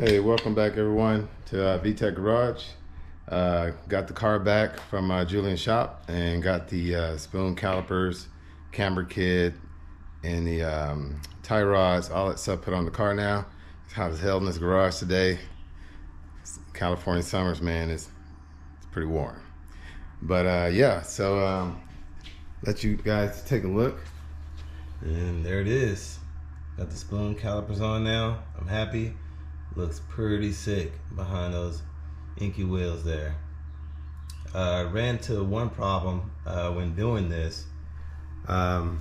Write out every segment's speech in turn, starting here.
Hey, welcome back everyone to VTech Garage. Got the car back from Julian's shop and got the spoon calipers, camber kit, and the tie rods, all that stuff put on the car now. It's hot as hell in this garage today. California summers, man, it's pretty warm. But yeah, so let you guys take a look. And there it is. Got the spoon calipers on now. I'm happy. Looks pretty sick behind those inky wheels there. Ran into one problem when doing this. The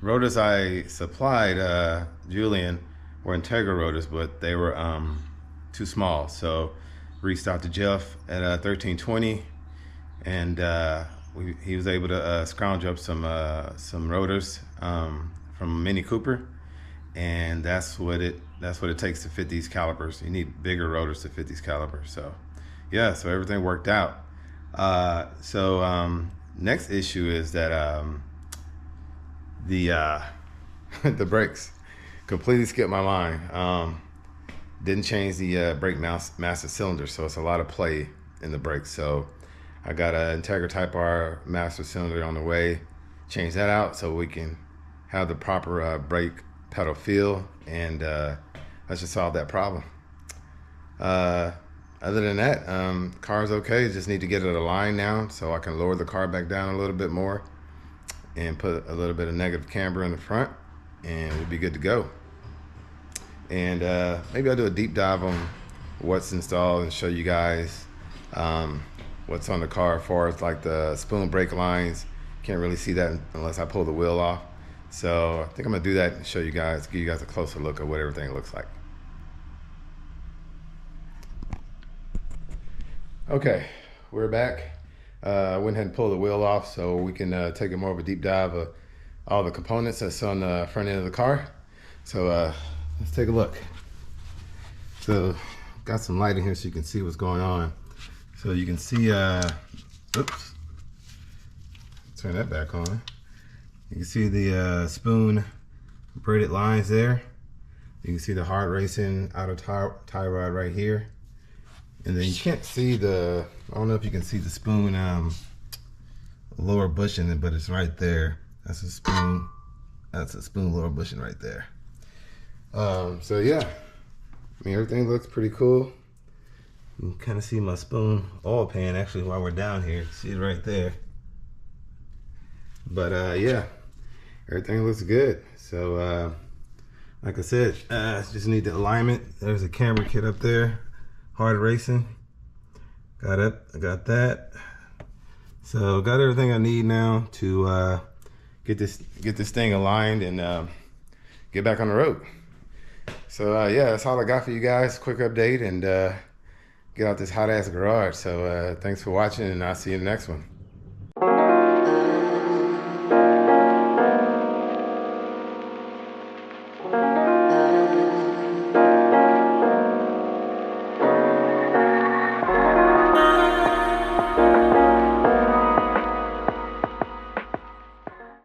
rotors I supplied Julian were Integra rotors, but they were too small. So reached out to Jeff at 1320, and he was able to scrounge up some rotors from Mini Cooper. And that's what it takes to fit these calipers. You need bigger rotors to fit these calipers. So yeah, so everything worked out. Next issue is that the the brakes completely skipped my mind. Didn't change the brake master cylinder, so it's a lot of play in the brakes. So I got an Integra Type R master cylinder on the way. Change that out so we can have the proper brake pedal feel, and that should solve that problem. Other than that, car's okay. Just need to get it aligned now so I can lower the car back down a little bit more and put a little bit of negative camber in the front, and we'll be good to go. And maybe I'll do a deep dive on what's installed and show you guys what's on the car as far as like the spoon brake lines. Can't really see that unless I pull the wheel off. So I think I'm gonna do that and show you guys, give you guys a closer look at what everything looks like. Okay, we're back. I went ahead and pulled the wheel off so we can take a more of a deep dive of all the components that's on the front end of the car. So let's take a look. So got some lighting here so you can see what's going on. So you can see, oops, turn that back on. You can see the spoon braided lines there. You can see the Hardrace outer tie rod right here. And then you can't see the, I don't know if you can see the spoon lower bushing, but it's right there. That's a spoon lower bushing right there. So yeah, I mean, everything looks pretty cool. You can kind of see my spoon oil pan actually while we're down here. See it right there. But yeah, everything looks good. So like I said, just need the alignment. There's a camber kit up there, Hardrace. Got it, I got that. So got everything I need now to get this thing aligned and get back on the road. So yeah, that's all I got for you guys. Quick update and get out this hot ass garage. So thanks for watching, and I'll see you in the next one.